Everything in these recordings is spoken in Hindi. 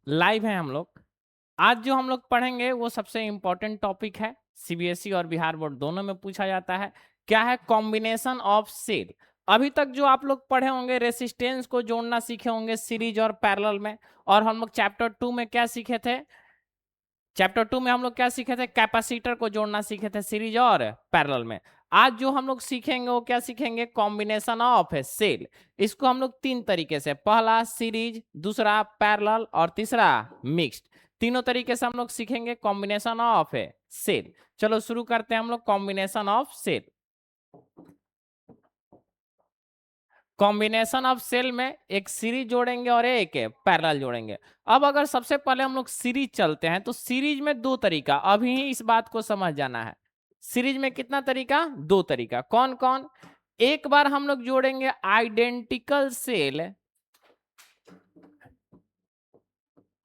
लाइव हैं हम लोग। आज जो हम लोग पढ़ेंगे वो सबसे इंपॉर्टेंट टॉपिक है, सीबीएसई और बिहार बोर्ड दोनों में पूछा जाता है। क्या है? Combination of cell. अभी तक जो आप लोग पढ़े होंगे रेसिस्टेंस को जोड़ना सीखे होंगे सीरीज और पैरेलल में। और हम लोग चैप्टर 2 में क्या सीखे थे? चैप्टर 2 में हम लोग क्या सीखे थे? कैपेसिटर को जोड़ना सीखे थे सीरीज और पैरेलल में। आज जो हम लोग सीखेंगे वो क्या सीखेंगे? कॉम्बिनेशन ऑफ है सेल। इसको हम लोग तीन तरीके से, पहला सीरीज, दूसरा पैरेलल और तीसरा मिक्स्ड, तीनों तरीके से हम लोग सीखेंगे कॉम्बिनेशन ऑफ है सेल। चलो शुरू करते हैं हम लोग combination of cell. Combination of cell में एक सीरीज जोड़ेंगे और एक पैरेलल जोड़ेंगे। अब अगर सबसे पहले हम लोग सीरीज चलते हैं तो सीरीज में दो तरीका, अभी ही इस बात को समझ जाना है। सीरीज में कितना तरीका? दो तरीका। कौन कौन? एक बार हम लोग जोड़ेंगे identical cell,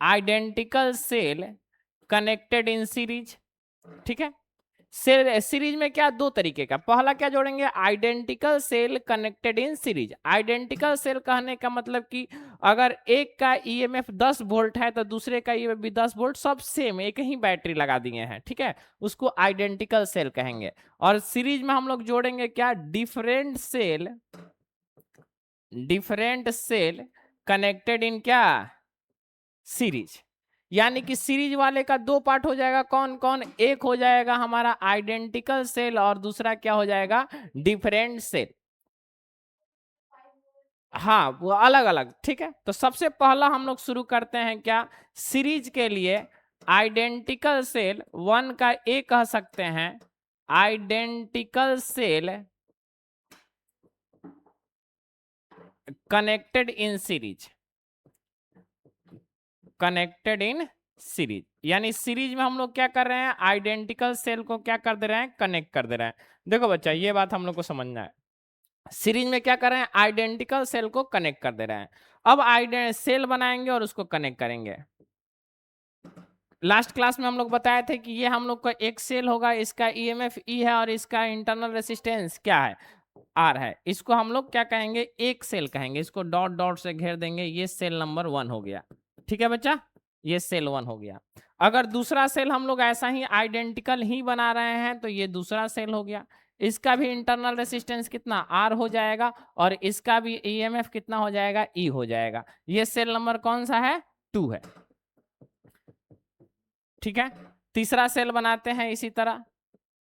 identical cell connected in series. ठीक है, सीरीज में क्या? दो तरीके का। पहला क्या जोड़ेंगे? Identical cell connected in series. Identical cell कहने का मतलब कि अगर एक का ईएमएफ 10 वोल्ट है तो दूसरे का ईएमएफ भी 10 वोल्ट, सब सेम, एक ही बैटरी लगा दिए हैं। ठीक है, उसको आइडेंटिकल सेल कहेंगे। और सीरीज में हम लोग जोड़ेंगे क्या? Different cell, different cell connected in क्या? सीरीज। यानी कि सीरीज वाले का दो पार्ट हो जाएगा। कौन कौन? एक हो जाएगा हमारा आइडेंटिकल सेल और दूसरा क्या हो जाएगा? Different cell. हाँ, वो अलग अलग। ठीक है, तो सबसे पहला हम लोग शुरू करते हैं क्या? सीरीज के लिए आइडेंटिकल सेल वन का ए कह सकते हैं, identical cell connected in series, connected in series. यानी सीरीज में हम लोग क्या कर रहे हैं? आइडेंटिकल सेल को क्या कर दे रहे हैं? कनेक्ट कर दे रहे हैं। देखो बच्चा, ये बात हम लोग को समझना है। सीरीज में क्या कर रहे हैं? आइडेंटिकल सेल को कनेक्ट कर दे रहे हैं। अब सेल बनाएंगे और उसको कनेक्ट करेंगे। लास्ट क्लास में हम लोग बताए थे कि ये हम लोग का एक सेल होगा, इसका ईएमएफ ई है और इसका इंटरनल रेसिस्टेंस क्या है? आर है। इसको हम लोग क्या कहेंगे? एक सेल कहेंगे। इसको डॉट डॉट से घेर देंगे। ये सेल नंबर 1 हो गया। ठीक है बच्चा, ये सेल 1 हो गया। अगर दूसरा सेल हम लोग ऐसा ही आइडेंटिकल ही बना रहे हैं तो ये दूसरा सेल हो गया। इसका भी इंटरनल रेसिस्टेंस कितना? आर हो जाएगा और इसका भी ईएमएफ कितना हो जाएगा? ई हो जाएगा। ये सेल नंबर कौन सा है? 2 है। ठीक है, तीसरा सेल बनाते हैं इसी तरह।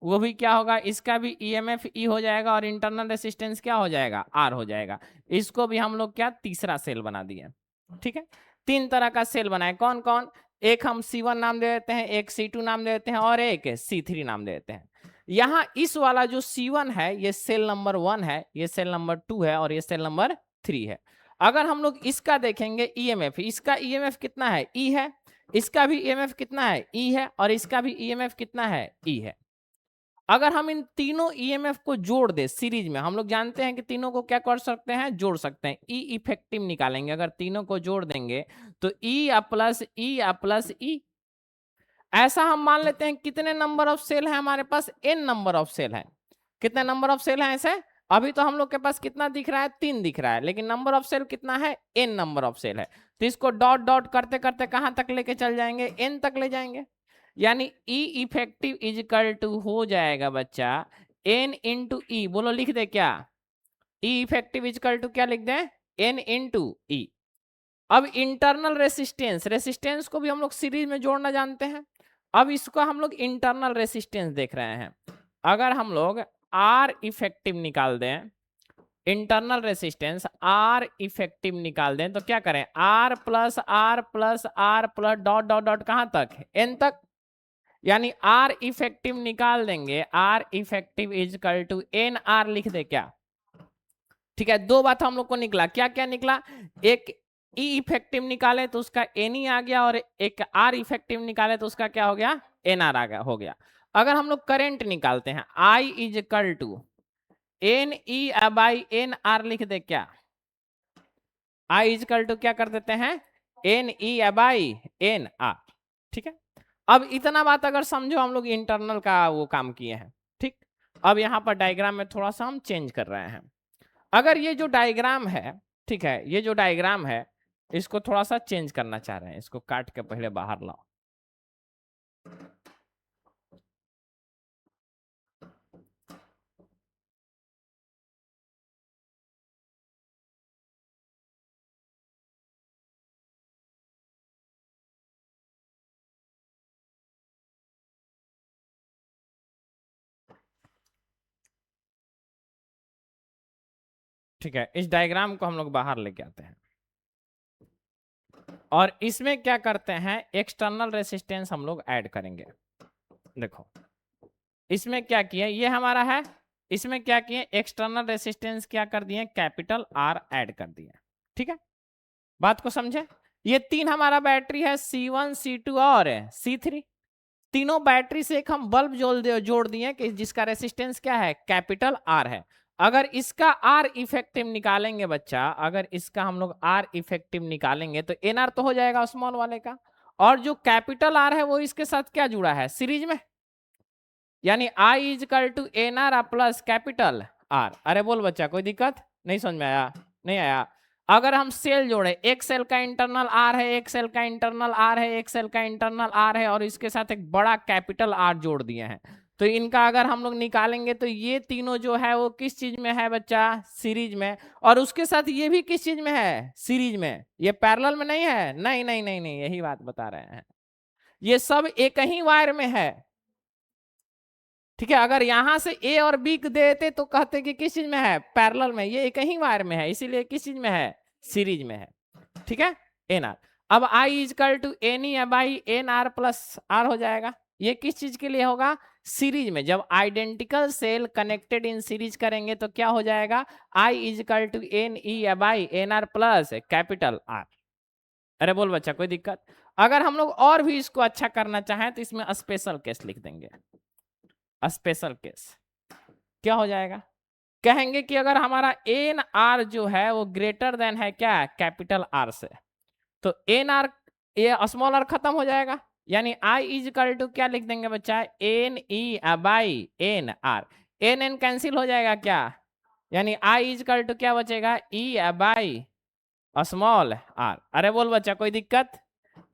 वो भी क्या होगा? इसका भी ईएमएफ ई हो जाएगा और इंटरनल रेसिस्टेंस क्या हो जाएगा? आर हो जाएगा। इसको भी हम लोग क्या? तीसरा सेल बना दिए। ठीक है, तीन तरह का सेल बनाए। कौन कौन? एक हम C1 नाम दे देते हैं, एक C2 नाम दे देते हैं और एक C3 नाम दे देते हैं। यहाँ इस वाला जो C1 है ये सेल नंबर 1 है, ये सेल नंबर 2 है और ये सेल नंबर 3 है। अगर हम लोग इसका देखेंगे ईएमएफ, इसका ईएमएफ कितना है? ई है। इसका भी ईएमएफ कितना है? ई है। और इसका भी ईएमएफ कितना है? ई है। अगर हम इन तीनों ईएमएफ को जोड़ दे सीरीज में, हम लोग जानते हैं कि तीनों को क्या कर सकते हैं? जोड़ सकते हैं। ई इफेक्टिव निकालेंगे। अगर तीनों को जोड़ देंगे तो ई प्लस ई प्लस ई। ऐसा हम मान लेते हैं कितने नंबर ऑफ सेल है हमारे पास? एन नंबर ऑफ सेल है। कितने नंबर ऑफ सेल है ऐसे? अभी तो हम लोग के पास कितना दिख रहा है? 3 दिख रहा है, लेकिन नंबर ऑफ सेल कितना है? एन नंबर ऑफ सेल है। तो इसको डॉट डॉट करते करते कहां तक लेके चल जाएंगे? एन तक ले जाएंगे। यानी ई इफेक्टिव इजकल टू हो जाएगा बच्चा एन इंटू ई। बोलो लिख दे क्या? ई इफेक्टिव इजकल टू क्या लिख दे? एन इंटू ई। अब इंटरनल रेसिस्टेंस, रेसिस्टेंस को भी हम लोग सीरीज में जोड़ना जानते हैं। अब इसको हम लोग इंटरनल रेसिस्टेंस देख रहे हैं। अगर हम लोग आर इफेक्टिव निकाल दें, इंटरनल रेसिस्टेंस आर इफेक्टिव निकाल दें तो क्या करें? R plus R plus R plus dot dot dot कहां तक? एन तक। यानी आर इफेक्टिव निकाल देंगे, R effective is equal to n R लिख दे क्या? ठीक है, दो बात हम लोग को निकला। क्या क्या निकला? एक ई इफेक्टिव निकाले तो उसका एन ई आ गया और एक आर इफेक्टिव निकाले तो उसका क्या हो गया? एन आर आ गया, हो गया। अगर हम लोग करंट निकालते हैं, I is equal to n E by n R लिख दे क्या? आई इजकल टू क्या कर देते हैं? N E by n R. ठीक है, अब इतना बात अगर समझो, हम लोग इंटरनल का वो काम किए हैं। ठीक, अब यहाँ पर डायग्राम में थोड़ा सा हम चेंज कर रहे हैं। अगर ये जो डायग्राम है, ठीक है, ये जो डायग्राम है, इसको थोड़ा सा चेंज करना चाह रहे हैं, इसको काट के पहले बाहर लाओ। ठीक है, इस डायग्राम को हम लोग बाहर लेके आते हैं और इसमें क्या करते हैं, एक्सटर्नल रेसिस्टेंस हम लोग ऐड करेंगे। देखो इसमें क्या किया, ये हमारा है, इसमें क्या किए, एक्सटर्नल रेसिस्टेंस क्या कर दिए, कैपिटल आर ऐड कर दिए। ठीक है, बात को समझे। ये तीन हमारा बैटरी है, C1 C2 और C3। तीनों बैटरी से एक हम बल्ब जोड़ दिए कि जिसका रेसिस्टेंस क्या है, कैपिटल आर है। अगर इसका आर इफेक्टिव निकालेंगे बच्चा, अगर इसका हम लोग आर इफेक्टिव निकालेंगे तो एन आर तो हो जाएगा स्मॉल वाले का, और जो कैपिटल आर है वो इसके साथ क्या जुड़ा है, सीरीज में, यानी I is equal to n R plus capital R. अरे बोल बच्चा, कोई दिक्कत नहीं, समझ में आया, नहीं आया। अगर हम सेल जोड़े, एक सेल का इंटरनल आर है, एक सेल का इंटरनल आर है, एक सेल का इंटरनल आर है, और इसके साथ एक बड़ा कैपिटल आर जोड़ दिए हैं, तो इनका अगर हम लोग निकालेंगे तो ये तीनों जो है वो किस चीज में है बच्चा, सीरीज में। और उसके साथ ये भी किस चीज में है, सीरीज में। ये पैरेलल में नहीं है, नहीं नहीं नहीं नहीं, यही बात बता रहे हैं, ये सब एक ही वायर में है। ठीक है, अगर यहां से ए और बी देते तो कहते कि किस चीज में है, पैरेलल में। ये एक ही वायर में है, इसीलिए किस चीज में है, सीरीज में है। ठीक है, एन आर। अब I is equal to n E by n R plus R हो जाएगा। ये किस चीज के लिए होगा, सीरीज में। जब identical cell connected in series करेंगे तो क्या हो जाएगा, I is equal to n E by n R plus capital R. अरे बोल बच्चा, कोई दिक्कत। अगर हम लोग और भी इसको अच्छा करना चाहें तो इसमें स्पेशल केस लिख देंगे। स्पेशल केस क्या हो जाएगा, कहेंगे कि अगर हमारा एन आर जो है वो ग्रेटर देन है क्या, कैपिटल आर से, तो एन आर, ये स्मॉल आर खत्म हो जाएगा, यानी आई इजकल टू क्या लिख देंगे बच्चा, n E by n R. N n cancel हो जाएगा क्या, यानी आई इजकल टू क्या बचेगा, ई बाई स्मॉल आर। अरे बोल बच्चा, कोई दिक्कत।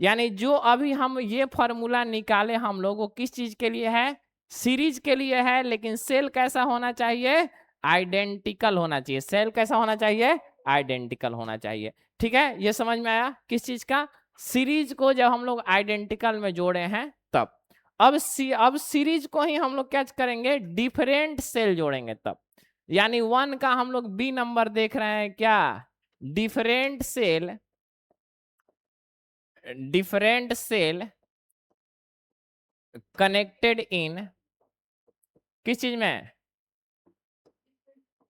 यानी जो अभी हम ये फॉर्मूला निकाले हम लोग, वो किस चीज के लिए है, सीरीज के लिए है। लेकिन सेल कैसा होना चाहिए, आइडेंटिकल होना चाहिए। सेल कैसा होना चाहिए, आइडेंटिकल होना चाहिए। ठीक है, ये समझ में आया किस चीज का, सीरीज को जब हम लोग आइडेंटिकल में जोड़े हैं तब। अब सीरीज को ही हम लोग क्या करेंगे, डिफरेंट सेल जोड़ेंगे तब। यानी 1 का हम लोग बी नंबर देख रहे हैं क्या, different cell, different cell connected in किस चीज में,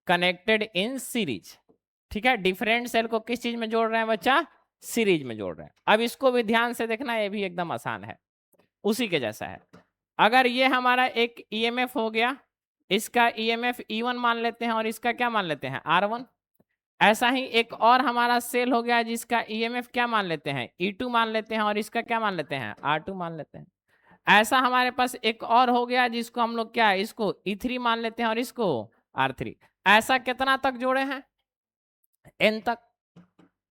कनेक्टेड इन सीरीज। ठीक है, डिफरेंट सेल को किस चीज में जोड़ रहे हैं बच्चा, सीरीज में जोड़ रहे हैं। अब इसको भी ध्यान से देखना, ये भी एकदम आसान है, उसी के जैसा है। अगर ये हमारा एक ईएमएफ हो गया, इसका ईएमएफ E1 मान लेते हैं और इसका क्या मान लेते हैं, R1। ऐसा ही एक और हमारा सेल हो गया जिसका ईएमएफ क्या मान लेते हैं, E2 मान लेते हैं और इसका क्या मान लेते हैं, R2 मान लेते हैं। ऐसा हमारे पास एक और हो गया जिसको हम लोग क्या, इसको E3 मान लेते हैं और इसको R3। ऐसा कितना तक जोड़े हैं, N तक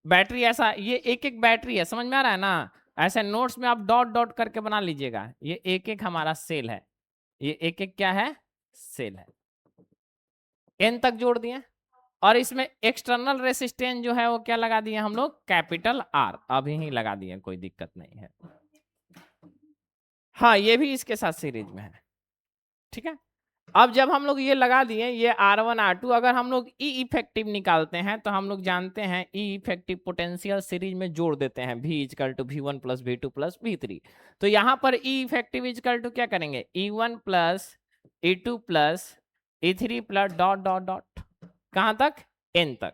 बैटरी। ऐसा ये एक एक बैटरी है, समझ में आ रहा है ना। ऐसे नोट्स में आप डॉट डॉट करके बना लीजिएगा, ये एक एक हमारा सेल है, ये एक एक क्या है, सेल है। N तक जोड़ दिए, और इसमें एक्सटर्नल रेसिस्टेंस जो है वो क्या लगा दिए हम लोग, कैपिटल आर अभी ही लगा दिए, कोई दिक्कत नहीं है। हाँ, ये भी इसके साथ सीरीज में है। ठीक है, अब जब हम लोग ये लगा दिए, ये R1 R2, अगर हम लोग ई इफेक्टिव निकालते हैं तो हम लोग जानते हैं ई इफेक्टिव पोटेंशियल सीरीज में जोड़ देते हैं, V is equal to V1 plus V2 plus V3। तो यहाँ पर ई इफेक्टिव इजकल टू क्या करेंगे, E1 plus E2 plus E3 plus dot dot dot, कहाँ तक, N तक।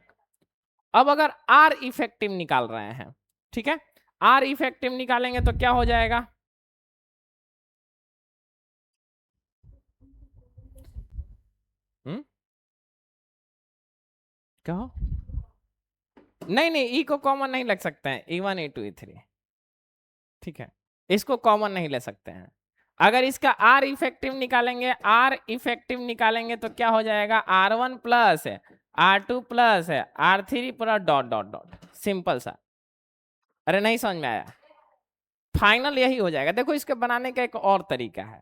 अब अगर R इफेक्टिव निकाल रहे हैं, ठीक है, R इफेक्टिव निकालेंगे तो क्या हो जाएगा, क्या हो, नहीं नहीं, ई को कॉमन नहीं लग सकते हैं, E1 E2 E3। ठीक है, इसको कॉमन नहीं ले सकते हैं। अगर इसका R इफेक्टिव निकालेंगे, R इफेक्टिव निकालेंगे तो क्या हो जाएगा, R1 plus R2 plus R3 plus dot dot dot, simple सा। अरे नहीं समझ में आया, फाइनल यही हो जाएगा। देखो इसके बनाने का एक और तरीका है,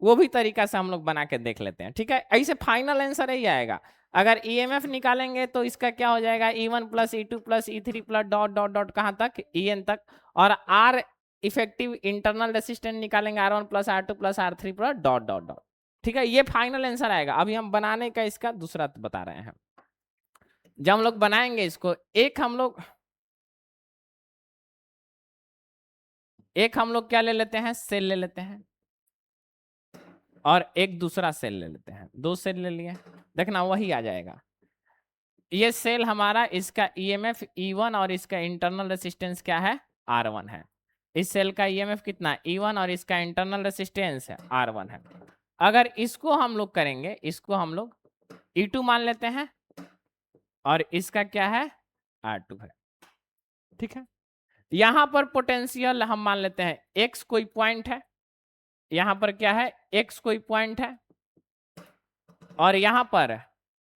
वो भी तरीका से हम लोग बना के देख लेते हैं, ठीक है। ऐसे फाइनल आंसर यही आएगा। अगर ईएमएफ निकालेंगे तो इसका क्या हो जाएगा, E1 plus E2 plus E3 plus dot dot dot कहाँ तक, EN तक। और आर इफेक्टिव इंटरनल रेसिस्टेंस निकालेंगे R1 plus R2 plus R3 plus dot dot dot, ठीक है। ये फाइनल आंसर आएगा। अभी हम बनाने का इसका दूसरा बता रहे हैं। जब हम लोग बनाएंगे इसको, एक हम लोग क्या ले लेते हैं, सेल ले लेते हैं, और एक दूसरा सेल ले लेते हैं। दो सेल ले लिए, देखना वही आ जाएगा। ये सेल हमारा, इसका ईएमएफ E1 और इसका इंटरनल रेसिस्टेंस क्या है, R1 है। इस सेल का ईएमएफ कितना, E1 और इसका इंटरनल रेसिस्टेंस है R1 है। अगर इसको हम लोग करेंगे, इसको हम लोग E2 मान लेते हैं, और इसका क्या है, R2 है, ठीक है। यहां पर पोटेंशियल हम मान लेते हैं X कोई पॉइंट है, यहां पर क्या है, X कोई पॉइंट है, और यहां पर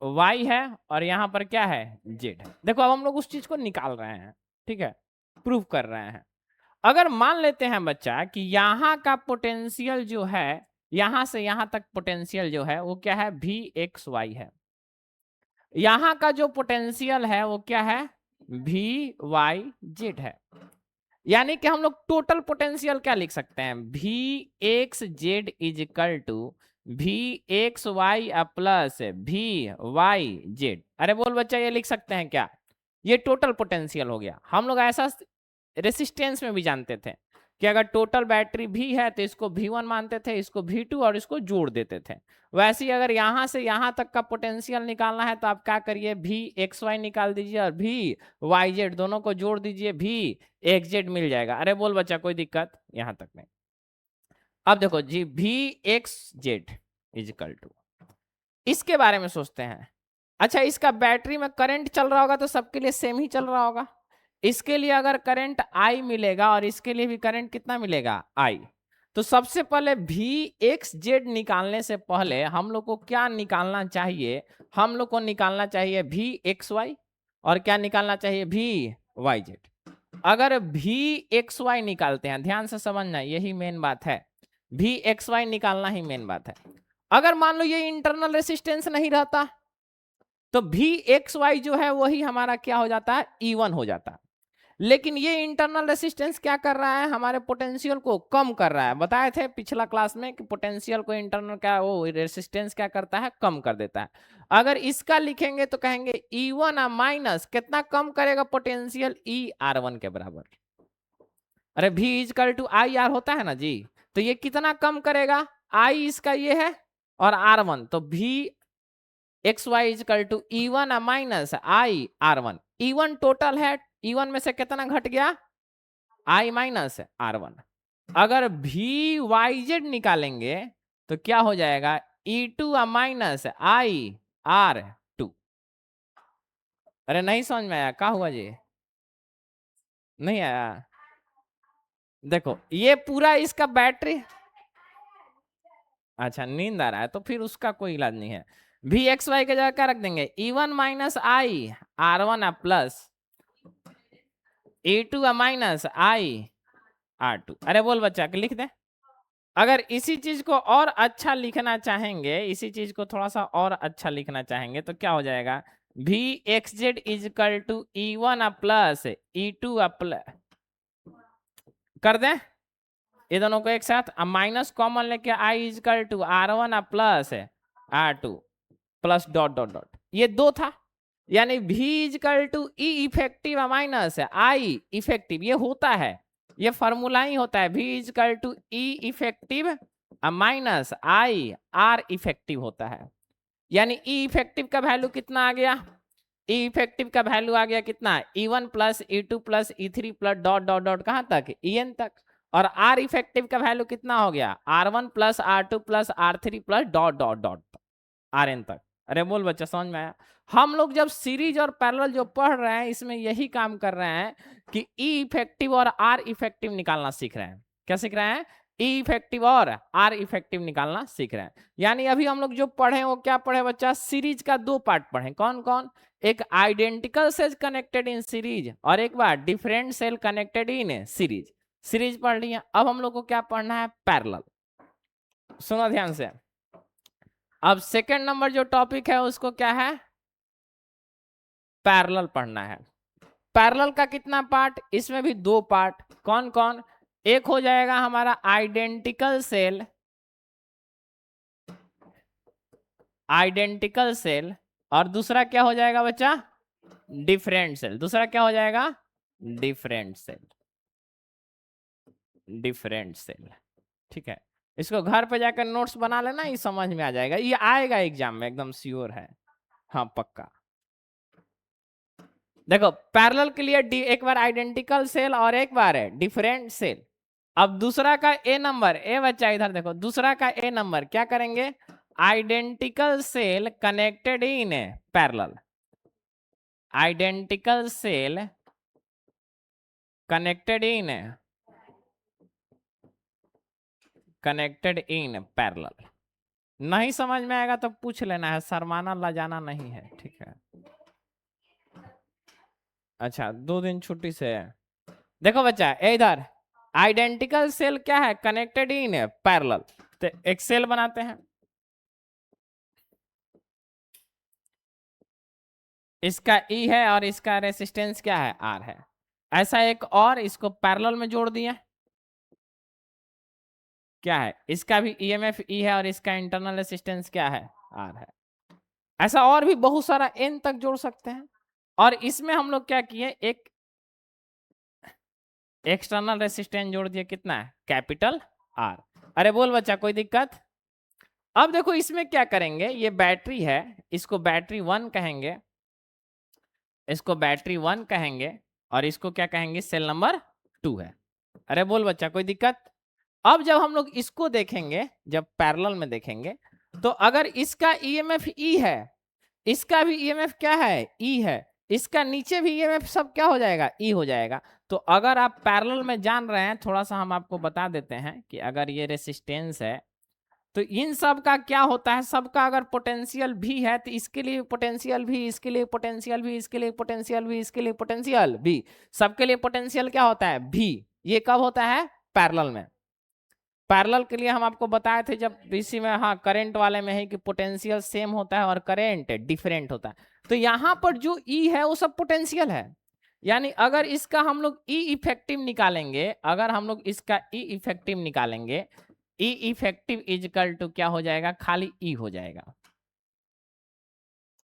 Y है, और यहां पर क्या है, Z है। देखो अब हम लोग उस चीज को निकाल रहे हैं, ठीक है, प्रूव कर रहे हैं। अगर मान लेते हैं बच्चा कि यहाँ का पोटेंशियल जो है, यहां से यहां तक पोटेंशियल जो है वो क्या है, VXY है। यहाँ का जो पोटेंशियल है वो क्या है, VYZ है। यानी कि हम लोग टोटल पोटेंशियल क्या लिख सकते हैं, VXZ is equal to VXY plus VYZ। अरे बोल बच्चा, ये लिख सकते हैं क्या, ये टोटल पोटेंशियल हो गया। हम लोग ऐसा रेसिस्टेंस में भी जानते थे कि अगर टोटल बैटरी V है तो इसको V1 मानते थे, इसको V2 और इसको जोड़ देते थे। वैसे ही अगर यहां से यहां तक का पोटेंशियल निकालना है तो आप क्या करिए, VXY निकाल दीजिए और VYZ दोनों को जोड़ दीजिए, VXZ मिल जाएगा। अरे बोल बच्चा, कोई दिक्कत यहां तक नहीं। अब देखो जी, VXZ इज इक्वल टू, इसके बारे में सोचते हैं। अच्छा, इसका बैटरी में करंट चल रहा होगा तो सबके लिए सेम ही चल रहा होगा। इसके लिए अगर करंट I मिलेगा और इसके लिए भी करंट कितना मिलेगा, I। तो सबसे पहले VXZ निकालने से पहले हम लोग को क्या निकालना चाहिए, हम लोग को निकालना चाहिए VXY, और क्या निकालना चाहिए, VYZ। अगर VXY निकालते हैं, ध्यान से समझना, यही मेन बात है, VXY निकालना ही मेन बात है। अगर मान लो ये इंटरनल रेसिस्टेंस नहीं रहता तो VXY जो है वही हमारा क्या हो जाता है, E1 हो जाता है। लेकिन ये इंटरनल रेसिस्टेंस क्या कर रहा है, हमारे पोटेंशियल को कम कर रहा है। बताए थे पिछला क्लास में कि पोटेंशियल को इंटरनल क्या, वो रेसिस्टेंस क्या करता है, कम कर देता है। अगर इसका लिखेंगे तो कहेंगे E1 माइनस कितना कम करेगा पोटेंशियल, ER1 के बराबर। अरे V इक्वल टू IR होता है ना जी, तो ये कितना कम करेगा, I इसका ये है और R1, तो VXY equal to E1 minus IR1। E1 total है, E1 में से कितना घट गया, I माइनस R1। अगर VYZ निकालेंगे तो क्या हो जाएगा, E2 माइनस IR2। अरे नहीं समझ में आया, क्या हुआ जी, नहीं आया। देखो ये पूरा इसका बैटरी, अच्छा नींद आ रहा है तो फिर उसका कोई इलाज नहीं है। VXY के जगह क्या रख देंगे, E1 minus IR1 plus E2 minus IR2। अरे बोल बच्चा, लिख दे। अगर इसी चीज को और अच्छा लिखना चाहेंगे, इसी चीज को थोड़ा सा और अच्छा लिखना चाहेंगे तो क्या हो जाएगा, VXZ is equal to E1 plus E2 plus, कर दें ये दोनों को एक साथ, माइनस कॉमन लेके I is equal to R1 plus R2 plus dot dot dot, ये दो था। यानी V is equal to E effective minus I effective, ये होता है, ये फॉर्मूला ही होता है। V is equal to E effective minus I R effective होता है। यानी E इफेक्टिव का वैल्यू कितना आ गया, E इफेक्टिव का वैल्यू आ गया कितना, E1 plus E2 plus E3 plus dot dot dot कहां तक, EN तक। और R इफेक्टिव का वैल्यू कितना हो गया, R1 plus R2 plus R3 plus dot dot dot RN तक। अरे बोल बच्चा, समझ में आया। हम लोग जब सीरीज और पैरेलल जो पढ़ रहे हैं इसमें यही काम कर रहे हैं कि E इफेक्टिव और R इफेक्टिव निकालना सीख रहे हैं। क्या सीख रहे हैं, ई इफेक्टिव और आर इफेक्टिव निकालना सीख रहे हैं। यानी अभी हम लोग जो पढ़े वो क्या पढ़े बच्चा, सीरीज का दो पार्ट पढ़े। कौन कौन, एक identical cell connected in series और एक बार different cell connected in series. Series पढ़ लिया, अब हम लोग को क्या पढ़ना है, पैरेलल। सुनो ध्यान से, अब सेकंड नंबर जो टॉपिक है उसको क्या है, पैरेलल पढ़ना है। पैरेलल का कितना पार्ट, इसमें भी दो पार्ट। कौन कौन, एक हो जाएगा हमारा आइडेंटिकल सेल, आइडेंटिकल सेल, और दूसरा क्या हो जाएगा बच्चा, डिफरेंट सेल। दूसरा क्या हो जाएगा, डिफरेंट सेल, डिफरेंट सेल। ठीक है, इसको घर पे जाकर नोट्स बना लेना, ये समझ में आ जाएगा, ये आएगा एग्जाम में एकदम श्योर है, हाँ पक्का। देखो पैरेलल के लिए एक बार आइडेंटिकल सेल और एक बार है डिफरेंट सेल। अब दूसरा का ए नंबर, ए बच्चा इधर देखो, दूसरा का ए नंबर क्या करेंगे, identical cell connected in parallel, identical cell connected in, connected in parallel. नहीं समझ में आएगा तो पूछ लेना है, शर्माना लजाना नहीं है, ठीक है। अच्छा 2 दिन छुट्टी से है। देखो बच्चा इधर आइडेंटिकल सेल क्या है, कनेक्टेड इन पैरेलल। तो एक सेल बनाते हैं, इसका ई है और इसका रेसिस्टेंस क्या है, आर है। ऐसा एक और इसको पैरेलल में जोड़ दिया, क्या है, इसका भी ईएमएफ ई है और इसका इंटरनल रेसिस्टेंस क्या है, आर है। ऐसा और भी बहुत सारा एन तक जोड़ सकते हैं। और इसमें हम लोग क्या किए, एक एक्सटर्नल रेसिस्टेंस जोड़ दिया, कितना है, कैपिटल आर। अरे बोल बच्चा कोई दिक्कत। अब देखो इसमें क्या करेंगे, ये बैटरी है, इसको बैटरी 1 कहेंगे, इसको बैटरी 1 कहेंगे, और इसको क्या कहेंगे, सेल नंबर 2 है। अरे बोल बच्चा कोई दिक्कत। अब जब हम लोग इसको देखेंगे, जब पैरेलल में देखेंगे, तो अगर इसका ईएमएफ ई है, इसका भी ईएमएफ क्या है, ई है, इसका नीचे भी ईएमएफ सब क्या हो जाएगा, ई हो जाएगा। तो अगर आप पैरेलल में जान रहे हैं, थोड़ा सा हम आपको बता देते हैं कि अगर ये रेसिस्टेंस है तो इन सब का क्या होता है, सबका अगर पोटेंशियल भी है तो इसके लिए पोटेंशियल भी, इसके लिए पोटेंशियल भी, इसके लिए पोटेंशियल भी, इसके लिए पोटेंशियल भी, सबके लिए पोटेंशियल क्या होता है, भी। ये कब होता है, पैरेलल में। पैरेलल के लिए हम आपको बताए थे जब इसी में, हाँ करंट वाले में है कि पोटेंशियल सेम होता है और करंट डिफरेंट होता है। तो यहाँ पर जो ई है वो सब पोटेंशियल है। यानी अगर इसका हम लोग ई इफेक्टिव निकालेंगे, अगर हम लोग इसका ई इफेक्टिव निकालेंगे, ई इफेक्टिव इजकल टू क्या हो जाएगा, खाली ई हो जाएगा,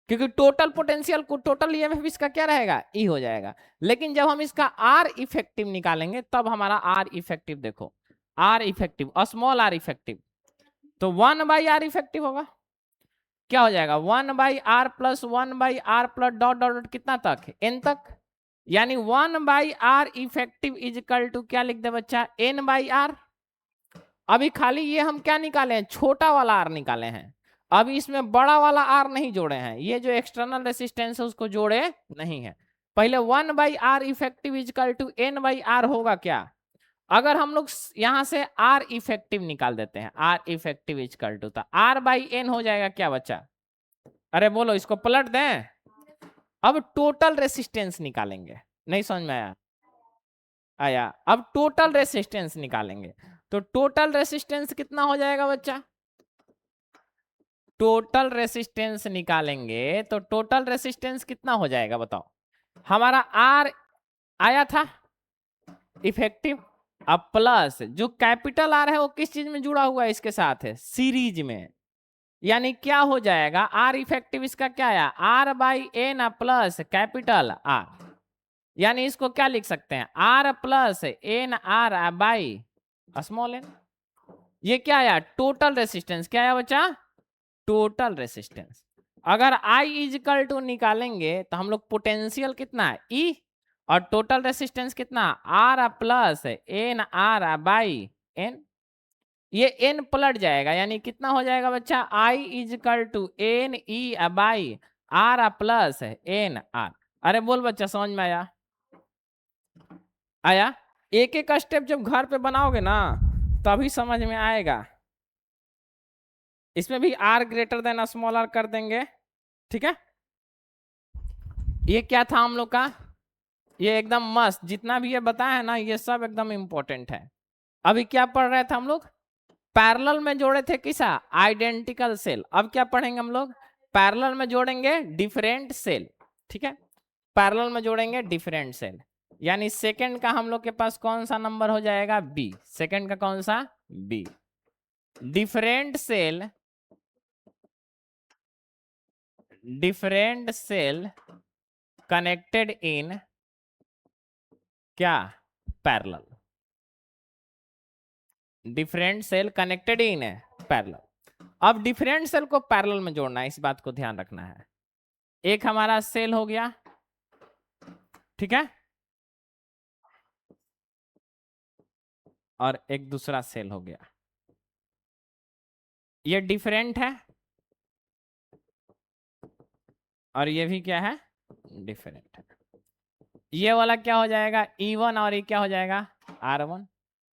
क्योंकि टोटल पोटेंशियल को, टोटल ईएमएफ इसका क्या रहेगा, ई हो जाएगा। लेकिन जब हम इसका आर इफेक्टिव निकालेंगे तब हमारा आर इफेक्टिव देखो, R effective, small R effective, तो 1/r इफेक्टिव होगा, क्या हो जाएगा, 1/r plus 1/r plus dot dot dot कितना तक, n तक। यानी 1/r इफेक्टिव इजकल टू क्या लिख दे बच्चा, n/r। अभी खाली ये हम क्या निकाले हैं, छोटा वाला आर निकाले हैं, अभी इसमें बड़ा वाला आर नहीं जोड़े हैं, ये जो एक्सटर्नल रेसिस्टेंस है उसको जोड़े नहीं है। पहले 1/r effective is equal to n/r होगा क्या, अगर हम लोग यहां से आर इफेक्टिव निकाल देते हैं, आर इफेक्टिव इजकल टू, तो r/n हो जाएगा क्या बच्चा, अरे बोलो इसको पलट दें। अब टोटल रेसिस्टेंस निकालेंगे, नहीं समझ में आया, आया, अब टोटल रेसिस्टेंस निकालेंगे, तो टोटल रेसिस्टेंस कितना हो जाएगा बच्चा, टोटल रेसिस्टेंस निकालेंगे तो टोटल रेसिस्टेंस कितना हो जाएगा बताओ, हमारा आर आया था इफेक्टिव, अब प्लस जो कैपिटल आर है वो किस चीज में जुड़ा हुआ है, इसके साथ है, सीरीज में। यानी क्या हो जाएगा, आर इफेक्टिव इसका क्या आया, r/n प्लस कैपिटल आर। यानी इसको क्या लिख सकते हैं, r plus n/r by small n। ये क्या आया, टोटल रेसिस्टेंस, क्या आया बच्चा, टोटल रेसिस्टेंस। अगर I इजकल टू निकालेंगे तो हम लोग पोटेंशियल कितना है, E, और टोटल रेसिस्टेंस कितना, R प्लस n/r/n। ये n पलट जाएगा, यानी कितना हो जाएगा बच्चा, I is equal to n/r plus n/r। अरे बोल बच्चा समझ में आया, आया। एक एक स्टेप जब घर पे बनाओगे ना तभी समझ में आएगा। इसमें भी R greater than small R कर देंगे, ठीक है। ये क्या था हम लोग का, ये एकदम मस्त, जितना भी ये बताया है ना ये सब एकदम इंपॉर्टेंट है। अभी क्या पढ़ रहे थे हम लोग, पैरेलल में जोड़े थे किसा, आइडेंटिकल सेल। अब क्या पढ़ेंगे हम लोग, पैरेलल में जोड़ेंगे डिफरेंट सेल, ठीक है। पैरेलल में जोड़ेंगे डिफरेंट सेल, यानी सेकंड का हम लोग के पास कौन सा नंबर हो जाएगा, बी। सेकंड का कौन सा, B. Different cell, different cell connected in क्या, parallel. Different cell connected in है पैरेलल। अब डिफरेंट सेल को पैरेलल में जोड़ना है, इस बात को ध्यान रखना है। एक हमारा सेल हो गया, ठीक है, और एक दूसरा सेल हो गया। ये डिफरेंट है और ये भी क्या है, डिफरेंट है। ये वाला क्या हो जाएगा, E1 और ये क्या हो जाएगा, R1।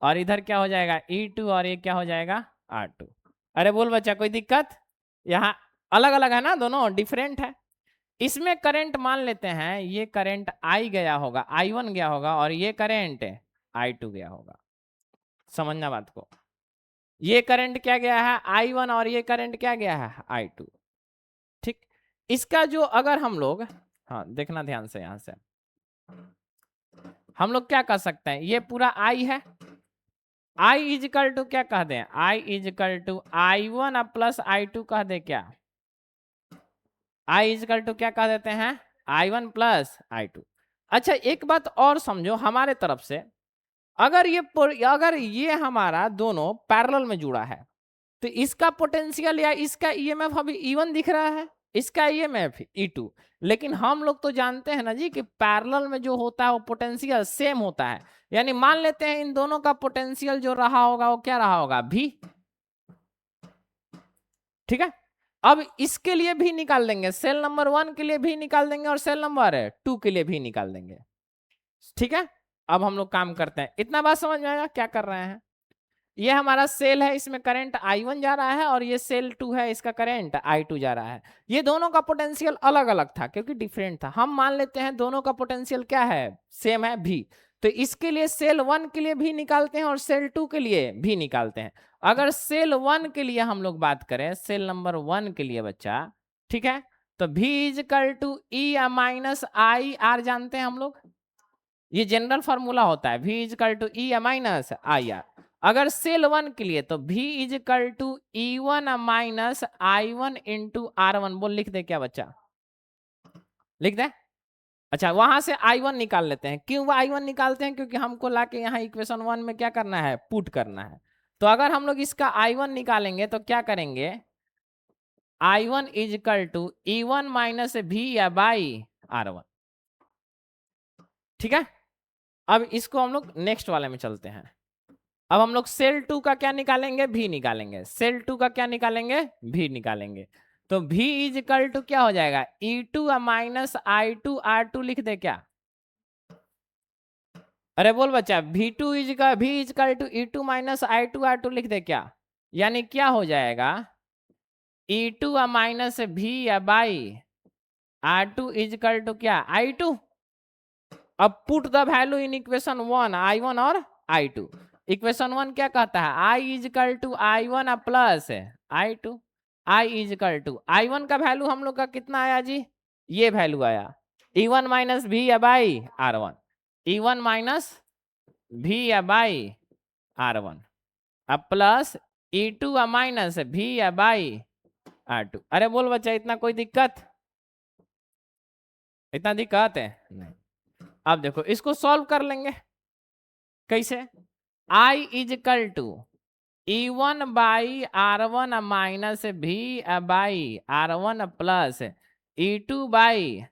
और इधर क्या हो जाएगा, E2 और ये क्या हो जाएगा, R2। अरे बोल बच्चा कोई दिक्कत, यहाँ अलग अलग है ना, दोनों डिफरेंट है। इसमें करंट मान लेते हैं, ये करंट I गया होगा, I1 गया होगा, और ये करंट I2 गया होगा। समझना बात को, ये करंट क्या गया है, I1, और ये करंट क्या गया है, I2, ठीक। इसका जो अगर हम लोग, हाँ देखना ध्यान से, यहां से हम लोग क्या कर सकते हैं, ये पूरा I है, I इजकल टू क्या कह दें, I is equal to I1 plus I2 कह दे क्या, I इजकल टू क्या कह देते हैं, I1 प्लस I2। अच्छा एक बात और समझो हमारे तरफ से, अगर ये हमारा दोनों पैरेलल में जुड़ा है, तो इसका पोटेंशियल या इसका ईएमएफ अभी E1 दिख रहा है, इसका ईएमएफ E2। लेकिन हम लोग तो जानते हैं ना जी कि पैरेलल में जो होता है वो पोटेंशियल सेम होता है, यानी मान लेते हैं इन दोनों का पोटेंशियल जो रहा होगा वो क्या रहा होगा, भी, ठीक है। अब इसके लिए भी निकाल देंगे, सेल नंबर 1 के लिए भी निकाल देंगे और सेल नंबर 2 के लिए भी निकाल देंगे, ठीक है। अब हम लोग काम करते हैं, इतना बात समझ में आया क्या कर रहे हैं। ये हमारा सेल है, इसमें करंट I1 जा रहा है, और ये सेल 2 है, इसका करंट I2 जा रहा है। ये दोनों का पोटेंशियल अलग अलग था क्योंकि डिफरेंट था। हम मान लेते हैं दोनों का पोटेंशियल क्या है, सेम है, भी। तो इसके लिए सेल 1 के लिए भी निकालते हैं और सेल 2 के लिए भी निकालते हैं। अगर सेल 1 के लिए हम लोग बात करें, सेल नंबर 1 के लिए बच्चा, ठीक है, तो V is equal to E minus I R जानते हैं हम लोग, ये जनरल फॉर्मूला होता है, V is equal to E minus I R. अगर सेल 1 के लिए तो V is equal to E1 minus I1 into R1। बोल लिख दे क्या बच्चा, लिख दे। अच्छा वहां से I1 निकाल लेते हैं, क्यों I1 निकालते हैं, क्योंकि हमको लाके यहाँ इक्वेशन 1 में क्या करना है, पुट करना है। तो अगर हम लोग इसका I1 निकालेंगे तो क्या करेंगे, I1 is equal to E1 minus V या बाई R1, ठीक है। अब इसको हम लोग नेक्स्ट वाले में चलते हैं। अब हम लोग सेल 2 का क्या निकालेंगे, भी निकालेंगे, सेल 2 का क्या निकालेंगे, भी निकालेंगे। तो V इजकल टू क्या हो जाएगा, E2 माइनस I2 R2 लिख दे क्या, अरे बोल बच्चा, V2 is equal V is equal to E2 minus I2 R2 लिख दे क्या, यानी क्या हो जाएगा, E2 माइनस V या बाई R2 इजकल टू क्या, I2। अब put the value in equation 1, I1 और I2। इक्वेशन 1 क्या कहता है, I is equal to I1 plus I2। I is equal to I1 का वैल्यू हम लोग का कितना आया जी, ये वैल्यू आया, E1 माइनस V या by R1, E1 minus V या बाई R1 अब प्लस E2 माइनस V या बाई R2। अरे बोल बच्चा इतना कोई दिक्कत, इतना दिक्कत है नहीं। अब देखो इसको सॉल्व कर लेंगे, कैसे, I is equal to E1 by R1 minus V by R1 plus E2 by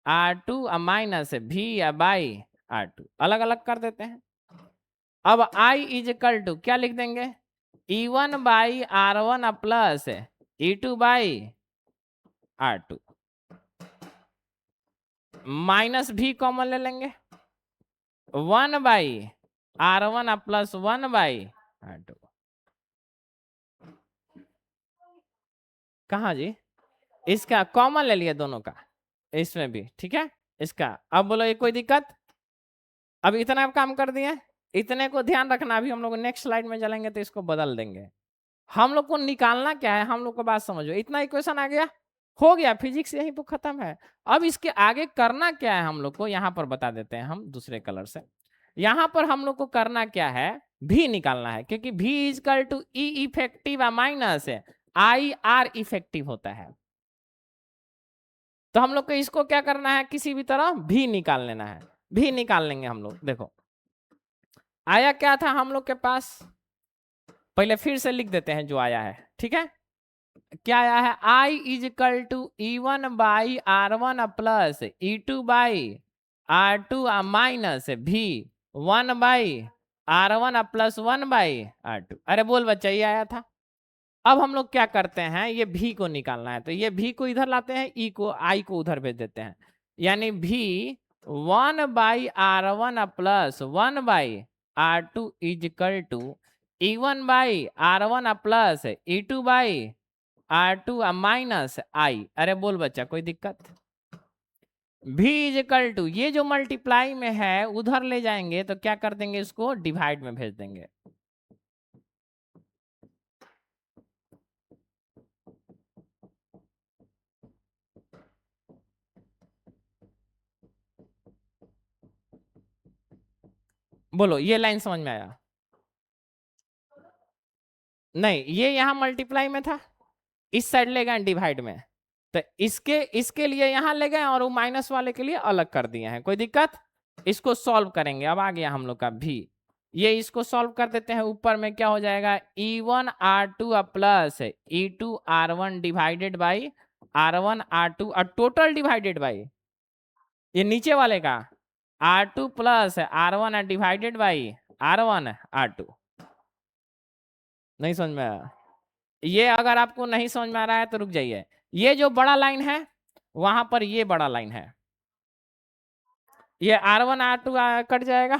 R2 minus V by R2। अलग अलग कर देते हैं। अब I इजकल टू क्या लिख देंगे, E1 by R1 plus E2 by R2 minus V common ले लेंगे, 1 by R1 plus 1 by R2। कहाँ जी? इसका कॉमन ले लिए दोनों का, इसमें भी ठीक है इसका। अब बोलो ये कोई दिक्कत? अब इतना काम कर दिए, इतने को ध्यान रखना, अभी हम लोग नेक्स्ट स्लाइड में चलेंगे तो इसको बदल देंगे। हम लोग को निकालना क्या है, हम लोग को बात समझो, इतना इक्वेशन आ गया, हो गया, फिजिक्स यहीं पर खत्म है। अब इसके आगे करना क्या है हम लोग को, यहाँ पर बता देते हैं हम दूसरे कलर से। यहाँ पर हम लोग को करना क्या है, भी निकालना है, क्योंकि भी is equal to E effective minus I R effective होता है। तो हम लोग को इसको क्या करना है, किसी भी तरह भी निकाल लेना है, भी निकाल लेंगे हम लोग। देखो आया क्या था हम लोग के पास, पहले फिर से लिख देते हैं जो आया है, ठीक है। क्या आया है, I is equal to E1 by R1 plus E2 by R2 minus भी 1 by R1 plus 1 by R2। अरे बोल बच्चा, ये आया था। अब हम लोग क्या करते हैं, ये भी को निकालना है, तो ये भी को इधर लाते हैं, ई को आई को उधर भेज देते हैं, यानी भी 1 by R1 plus 1 by R2 is equal to E1 by R1 plus E2 by R2 minus I. अरे बोल बच्चा, कोई दिक्कत? भी इज इक्वल टू, ये जो मल्टीप्लाई में है उधर ले जाएंगे तो क्या कर देंगे, इसको डिवाइड में भेज देंगे। बोलो ये लाइन समझ में आया? नहीं, ये यहाँ मल्टीप्लाई में था, इस साइड ले गए डिवाइड में, तो इसके लिए यहाँ ले गए और वो माइनस वाले के लिए अलग कर दिए हैं। कोई दिक्कत? इसको सॉल्व करेंगे। अब आ गया हम लोग का भी, ये इसको सॉल्व कर देते हैं। ऊपर में क्या हो जाएगा, E1 R2 plus E2 R1 divided by R1 R2 और टोटल डिवाइडेड बाई ये नीचे वाले का R2 plus R1 divided by R1 R2। नहीं समझ में आया? ये अगर आपको नहीं समझ में आ रहा है तो रुक जाइए, ये जो बड़ा लाइन है वहां पर ये बड़ा लाइन है, ये R1 R2 कट जाएगा,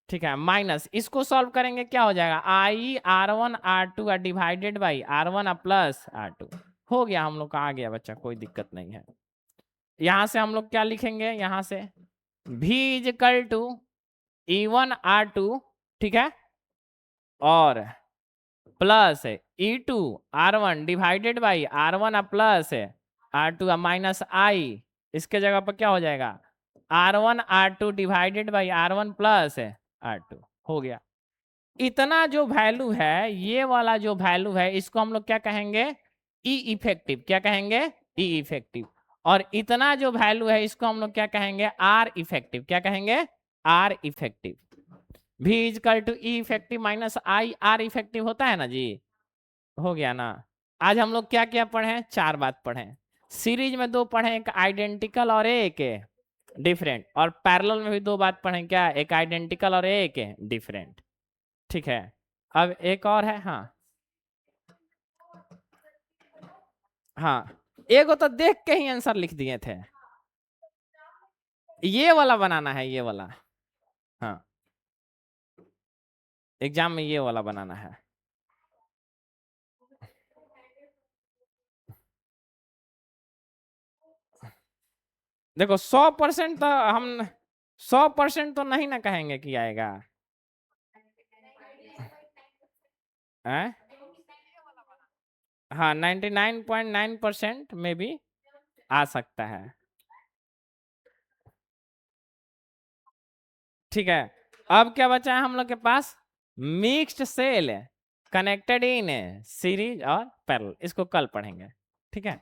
ठीक है, माइनस इसको सॉल्व करेंगे क्या हो जाएगा, आई R1 R2 divided by R1 plus R2। हो गया, हम लोग का आ गया बच्चा, कोई दिक्कत नहीं है। यहां से हम लोग क्या लिखेंगे, यहां से भी is equal to E1 R2, ठीक है, और plus E2 R1 divided by R1 plus R2 minus I. इसके जगह पर क्या हो जाएगा, R1 R2 divided by R1 plus R2। हो गया। इतना जो वैल्यू है, ये वाला जो वैल्यू है, इसको हम लोग क्या कहेंगे, ई इफेक्टिव। क्या कहेंगे, ई इफेक्टिव। और इतना जो वैल्यू है इसको हम लोग क्या कहेंगे, आर इफेक्टिव। क्या कहेंगे, आर इफेक्टिव। भी is equal to E effective minus I R effective होता है ना जी। हो गया ना। आज हम लोग क्या क्या पढ़े हैं, 4 बात पढ़े हैं। सीरीज में 2 पढ़े, एक आइडेंटिकल और एक डिफरेंट, और पैरेलल में भी 2 बात पढ़े, क्या, एक आइडेंटिकल और एक डिफरेंट, ठीक है। अब एक और है, हाँ हाँ, एक तो देख के ही आंसर लिख दिए थे, ये वाला बनाना है, ये वाला, हाँ एग्जाम में ये वाला बनाना है। देखो 100% तो हम 100% तो नहीं ना कहेंगे कि आएगा है? हाँ 99.9% में भी आ सकता है, ठीक है। अब क्या बचा है हम लोग के पास, mixed cell connected in series और पैरेलल, इसको कल पढ़ेंगे, ठीक है।